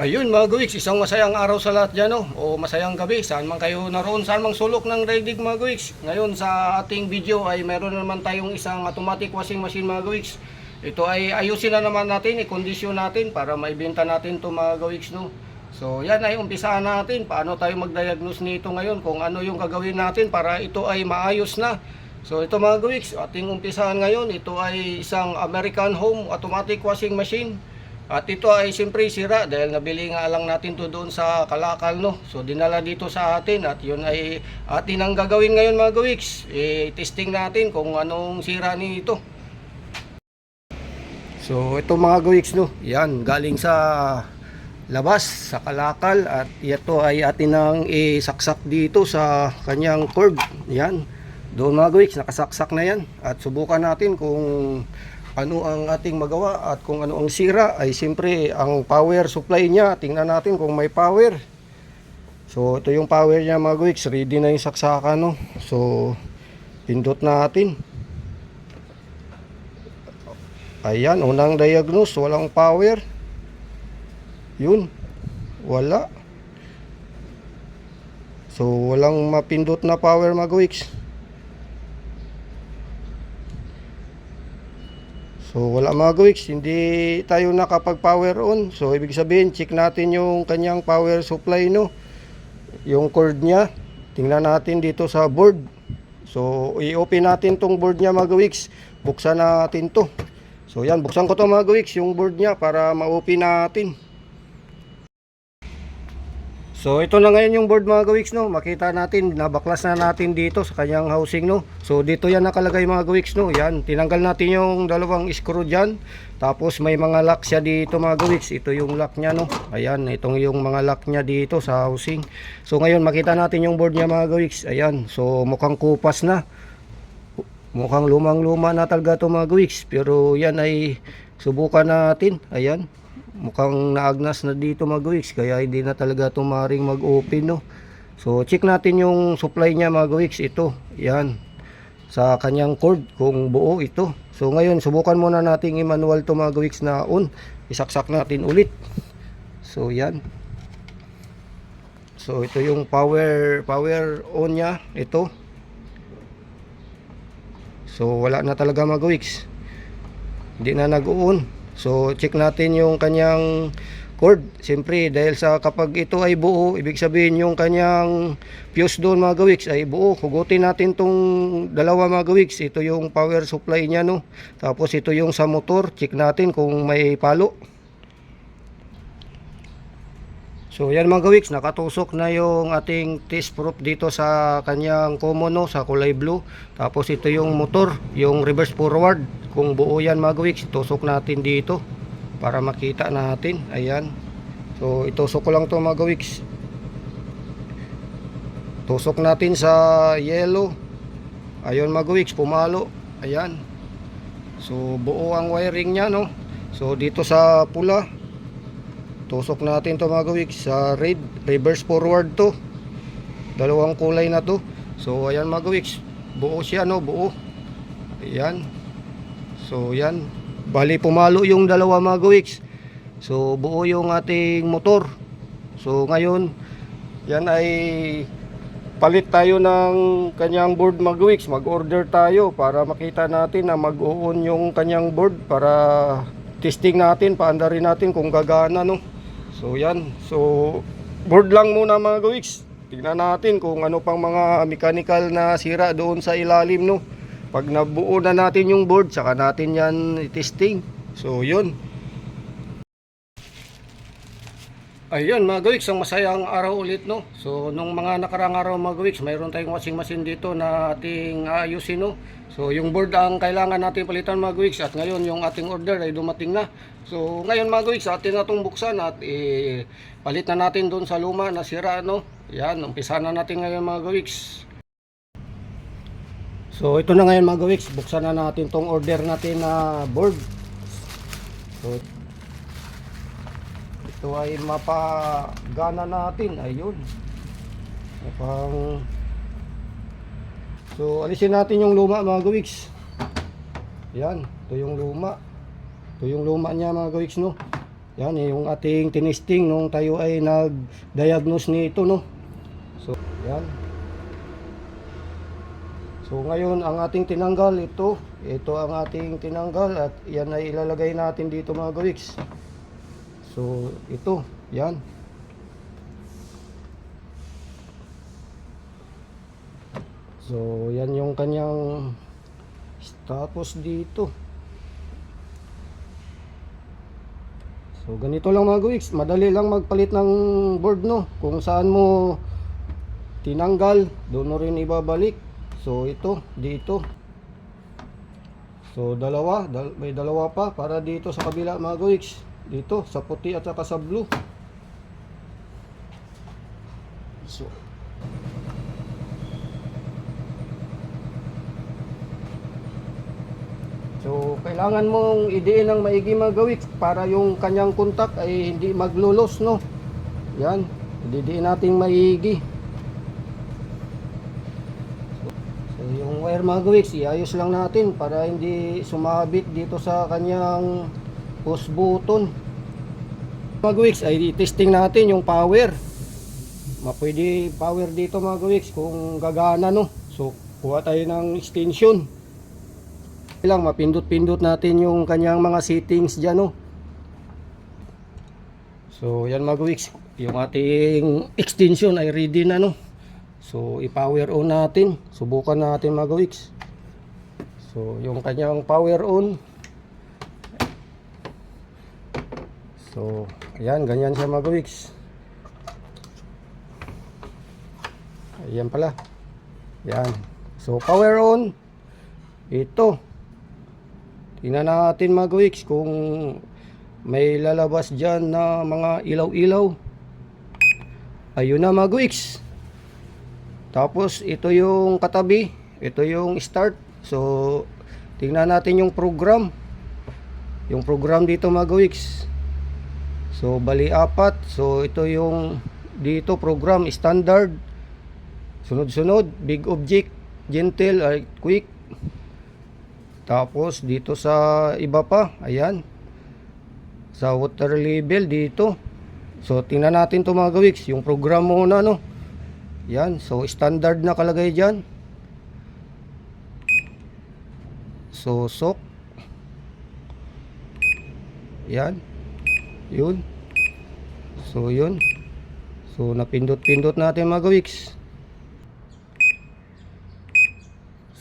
Ayun mga Guwiks, isang masayang araw sa lahat dyan, no? O masayang gabi, saan man kayo naroon, saan mang sulok ng daigdig mga Guwiks. Ngayon sa ating video ay meron naman tayong isang automatic washing machine mga Guwiks. Ito ay ayusin na naman natin, i-condition natin para maibenta natin to mga Guwiks, no? So yan ay umpisahan natin, paano tayo mag-diagnose nito ngayon, kung ano yung gagawin natin para ito ay maayos na. So ito mga Guwiks, ating umpisahan ngayon, ito ay isang American Home automatic washing machine. At ito ay siyempre sira dahil nabili nga lang natin to doon sa Kalakal, no. So dinala dito sa atin at yun ay atin ang gagawin ngayon mga Guwiks. Testing natin kung anong sira nito. So ito mga Guwiks, no. Yan galing sa labas sa Kalakal at ito ay atin ang isaksak dito sa kanyang cord. Yan. Doon mga Guwiks, nakasaksak na yan at subukan natin kung ano ang ating magawa at kung ano ang sira. Ay siyempre ang power supply niya, tingnan natin kung may power. So ito yung power niya mga Guwiks, ready na yung saksakan, no? So pindot natin. Ayan, unang diagnose, walang power. Yun, wala. So walang mapindot na power mga Guwiks. So wala mga Guwiks, hindi tayo nakapag power on. So ibig sabihin, check natin yung kanyang power supply, no. Yung cord niya, tingnan natin dito sa board. So i-open natin tong board niya mga Guwiks. Buksan natin to. So yan, buksan ko to mga Guwiks, yung board niya para ma-open natin. So ito na ngayon yung board mga Guwiks, no. Makita natin, nabaklas na natin dito sa kanyang housing, no. So dito yan nakalagay mga Guwiks, no. Yan, tinanggal natin yung dalawang screw dyan. Tapos may mga lock siya dito mga Guwiks. Ito yung lock niya, no. Ayan, itong yung mga lock niya dito sa housing. So ngayon makita natin yung board niya mga Guwiks. Ayan, so mukhang kupas na. Mukhang lumang-luma na talaga to mga Guwiks. Pero yan ay subukan natin. Ayan. Mukhang naagnas na dito mga Guwiks, kaya hindi na talaga ito maaaring mag-open, no. So check natin yung supply niya mga Guwiks. Ito, yan, sa kanyang cord kung buo ito. So ngayon subukan muna nating i-manual to mga Guwiks na on. Isaksak natin ulit. So yan. So ito yung power on niya, ito. So wala na talaga mga Guwiks, hindi na nag-on. So check natin yung kanyang cord. Siyempre dahil sa kapag ito ay buo, ibig sabihin yung kanyang fuse doon mga Guwiks ay buo. Hugutin natin tong dalawa mga Guwiks. Ito yung power supply niya, no. Tapos ito yung sa motor. Check natin kung may palo. So yan mga Guwiks, nakatusok na yung ating test proof dito sa kanyang common, no, sa kulay blue. Tapos ito yung motor, yung reverse forward. Kung buo yan mga Guwiks, tusok natin dito para makita natin. Ayan. So itusok ko lang to mga Guwiks. Tusok natin sa yellow. Ayun mga Guwiks, pumalo. Ayan. So buo ang wiring nya, no. So dito sa pula, tusok natin to mga Guwiks. Sa red, reverse forward to. Dalawang kulay na to. So ayan mga Guwiks, buo siya, no, buo. Ayan. So yan, bali pumalo yung dalawa mga Guwiks. So buo yung ating motor. So ngayon, yan ay palit tayo ng kanyang board mga Guwiks. Mag-order tayo para makita natin na mag-on yung kanyang board, para testing natin, paandarin natin kung gagana, no. So yan, so board lang muna mga Guwiks. Tingnan natin kung ano pang mga mechanical na sira doon sa ilalim, no. Pag nabuo na natin yung board, saka natin yan i-testing. So yun. Ayun mga Guwiks, ang masayang araw ulit, no. So nung mga nakarang araw mga Guwiks, mayroon tayong washing machine dito na ating ayusin, no. So yung board ang kailangan natin palitan mga Guwiks, at ngayon yung ating order ay dumating na. So ngayon mga Guwiks, atin na itong buksan at palit na natin doon sa luma na sira, no. Yan, umpisa na natin ngayon mga Guwiks. So ito na ngayon mga Guwiks, buksan na natin tong order natin na board. So ito ay mapagana natin. Ayun. So alisin natin yung luma mga Guwiks. Yan, ito yung luma. Ito yung luma niya mga Guwiks, no. Yan yung ating tinisting nung tayo ay nag-diagnose nito, no. So yan. So ngayon ang ating tinanggal ito ang ating tinanggal at yan ay ilalagay natin dito mga gawiks. So ito, yan. So yan yung kanyang status dito. So ganito lang mga gawiks, madali lang magpalit ng board, no. Kung saan mo tinanggal, doon mo rin ibabalik. So ito dito. So may dalawa pa para dito sa kabila mga gawiks. Dito sa puti at saka sa blue. So kailangan mong idiin ng maigi mga gawiks para yung kanyang kontak ay hindi maglulos, no. Yan, idiin natin maigi. Yung wire mga gawiks, iayos lang natin para hindi sumabit dito sa kanyang push button. Mga gawiks, ay testing natin yung power. Pwede power dito mga gawiks kung gagana, no. So kuha tayo ng extension. Lang mapindot-pindot natin yung kanyang mga settings dyan, no. So yan mga gawiks, yung ating extension ay ready na, no. So i-power on natin. Subukan natin mga gawiks. So yung kanyang power on. So ayan, ganyan siya mga gawiks. Ayan pala. Yan. So power on. Ito. Tingnan natin mga gawiks kung may lalabas dyan na mga ilaw-ilaw. Ayun na mga gawiks. Tapos ito yung katabi, ito yung start. So tingnan natin yung program. Yung program dito mga gawiks. So bali 4. So ito yung dito program standard. Sunod-sunod, big object, gentle, quick. Tapos dito sa iba pa, ayan. Sa water level dito. So tingnan natin to mga gawiks, yung program muna, no. Yan, so standard na kalagay dyan. So sok. Yan. Yun. So yun. So napindot-pindot natin mga gawiks.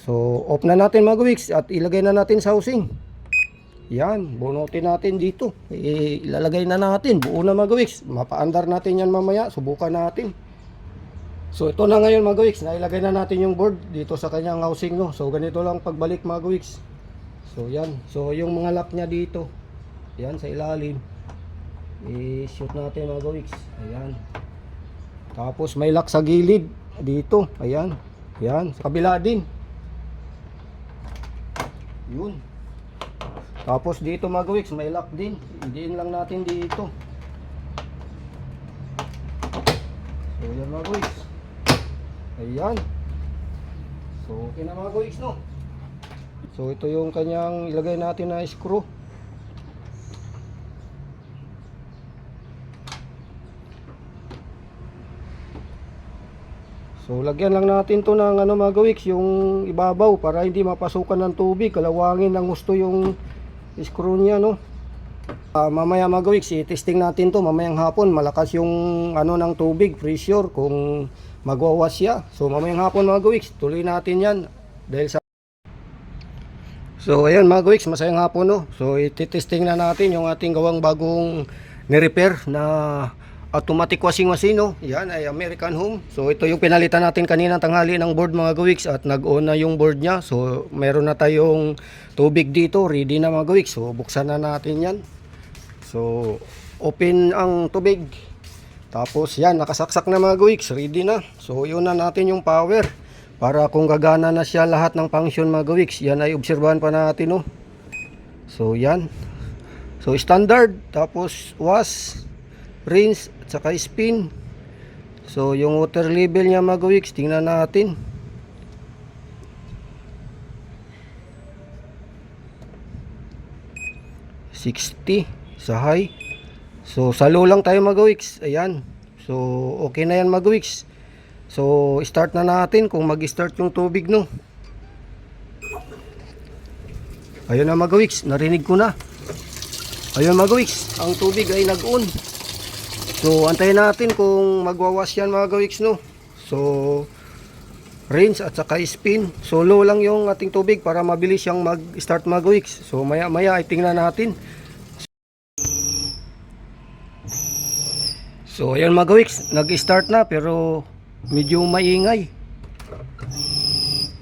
So off na natin mga gawiks at ilagay na natin sa housing. Yan, bunutin natin dito. Ilalagay na natin, buo na mga gawiks. Mapaandar natin yan mamaya, subukan natin. So ito na ngayon mga gawiks, nailagay na natin yung board dito sa kanyang housing, no. So ganito lang pagbalik mga gawiks. So yan, so yung mga lock niya dito, yan sa ilalim, i-shoot natin mga gawiks. Ayan. Tapos may lock sa gilid dito, ayan. Yan, sa kabila din. Yun. Tapos dito mga gawiks, may lock din. Idiin lang natin dito. So yan mga gawiks. Ayan. So okay na mga gawiks, no. So ito yung kanyang ilagay natin na screw. So lagyan lang natin to ng mga gawiks, yung ibabaw para hindi mapasukan ng tubig, kalawangin ng gusto yung screw niya, no. Mamaya mga gawiks, i-testing natin to mamayang hapon, malakas yung ng tubig, pressure, kung magwawas siya. So mamayang hapon mga gawiks, tuloy natin yan dahil sa So ayan mga gawiks, masayang hapon, no. So i-testing na natin yung ating gawang bagong ni-repair na automatic washing machine, no. Yan ay American Home. So ito yung pinalitan natin kanina tanghali ng board mga gawiks at nag-on na yung board niya. So meron na tayong tubig dito, ready na mga gawiks. So buksan na natin yan. So open ang tubig. Tapos yan, nakasaksak na mga gawiks, ready na. So yun na natin yung power para kung gagana na siya lahat ng function mga gawiks. Yan ay obserbahan pa natin, no. So yan. So standard, tapos wash, rinse at saka spin. So yung water level niya mga gawiks, tingnan natin. $60 sa high. So salo lang tayo mag-wicks. Ayan. So okay na yan mag-wicks. So start na natin kung mag-start yung tubig, no. Ayun na mag-wicks, narinig ko na. Ayun mag-wicks, ang tubig ay nag-on. So antayin natin kung magwawas yan mag-wicks, no. So rinse at saka spin. So low lang yung ating tubig para mabilis siyang mag-start mag-wicks. So maya maya ay tingnan natin. So ayan mag-wicks, nag-start na pero medyo maingay.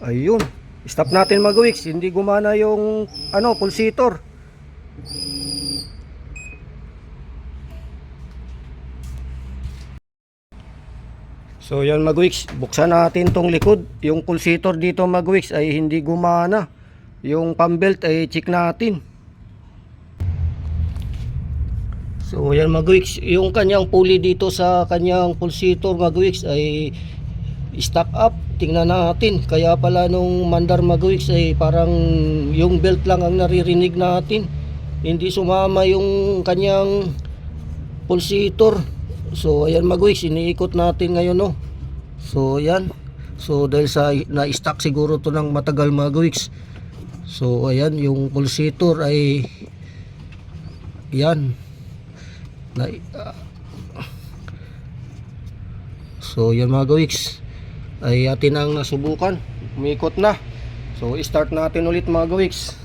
Ayun, stop natin mag-wicks, hindi gumana yung pulsator. So yan mag-wicks, buksan natin tong likod. Yung pulsator dito mag-wicks ay hindi gumana. Yung pump belt ay check natin. So yan mag-wicks, yung kanyang pulley dito sa kanyang pulsator mag-wicks ay stock up. Tingnan natin, kaya pala nung mandar mag-wicks ay parang yung belt lang ang naririnig natin, hindi sumama yung kanyang pulsator. So ayan mag-wicks, iniikot natin ngayon, no. So ayan, so dahil sa na-stock siguro to ng matagal mag-wicks. So ayan, yung pulsator ay yan so yan mga gawiks ay atin ang nasubukan, umikot na. So start natin ulit mga gawiks.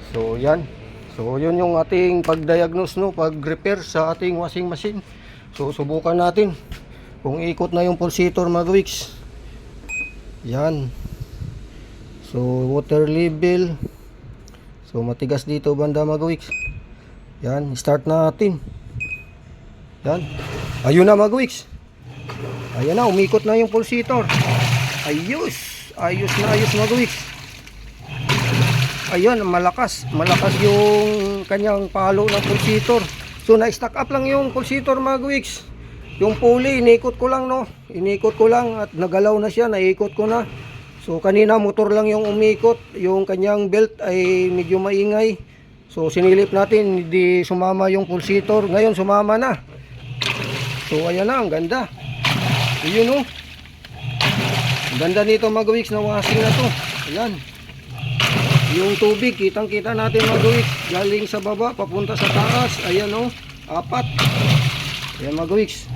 So yan, so yun yung ating pag-diagnose, no, pag-repair sa ating washing machine. So subukan natin kung ikot na yung pulsator mga gawiks. Yan, so water level, so matigas dito banda mga gawiks. Yan, start natin. Yan. Ayun na mag-wicks. Ayan na, umikot na yung pulsator. Ayos. Ayos na mag-wicks. Ayun, malakas. Malakas yung kanyang palo ng pulsator. So na-stack up lang yung pulsator mag-wicks. Yung pulley, inikot ko lang, no. Inikot ko lang at nagalaw na siya, naikot ko na. So kanina motor lang yung umikot. Yung kanyang belt ay medyo maingay. So sinilip natin, hindi sumama yung pulsator. Ngayon sumama na. So ayan na, ang ganda. Ayun, no. Ang ganda nito mag-wicks na washing na to. Ayan. Yung tubig, kitang kita natin mag-wicks. Galing sa baba, papunta sa taas. Ayan, no. 4. Ayan mag-wicks.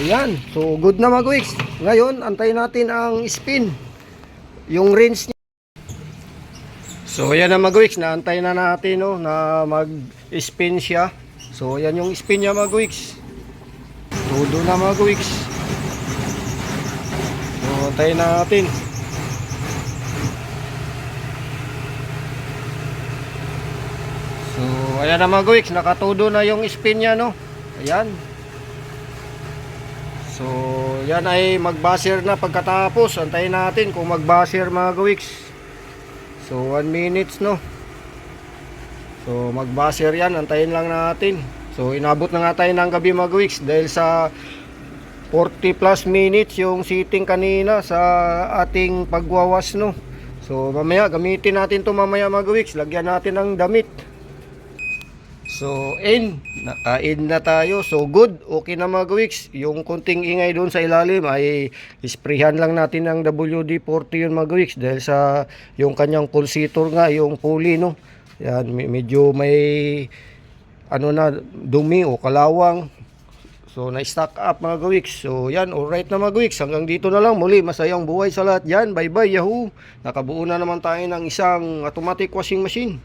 Ayan. So good na mag-wicks. Ngayon, antayin natin ang spin. Yung rinse niya. So ayan na mag-wicks, naantay na natin, no, na mag-spin siya. So ayan yung spin niya mag-wicks. Todo na mag-wicks. So antayin natin. So ayan na mag-wicks, nakatodo na yung spin niya, no. Ayan. So yan ay mag-buzzer na pagkatapos. Antayin natin kung mag-buzzer mag-wicks. So 1 minutes, no. So mag-buzzer yan, antayin lang natin. So inabot na nga tayo ng gabi mag-wicks dahil sa 40 plus minutes yung sitting kanina sa ating pagwawas, no. So mamaya gamitin natin to mamaya mag-wicks. Lagyan natin ng damit. So in na tayo. So good, okay na mag-wicks. Yung kunting ingay doon sa ilalim ay isprayhan lang natin ng WD-40 yun mag-wicks dahil sa yung kanyang pulsator nga, yung pulley, no. Yan, medyo may na dumi o kalawang. So na-stack up mga gawiks. So yan, alright na mga gawiks. Hanggang dito na lang. Muli, masayang buhay sa lahat yan. Bye bye, yahoo. Nakabuo na naman tayo ng isang automatic washing machine.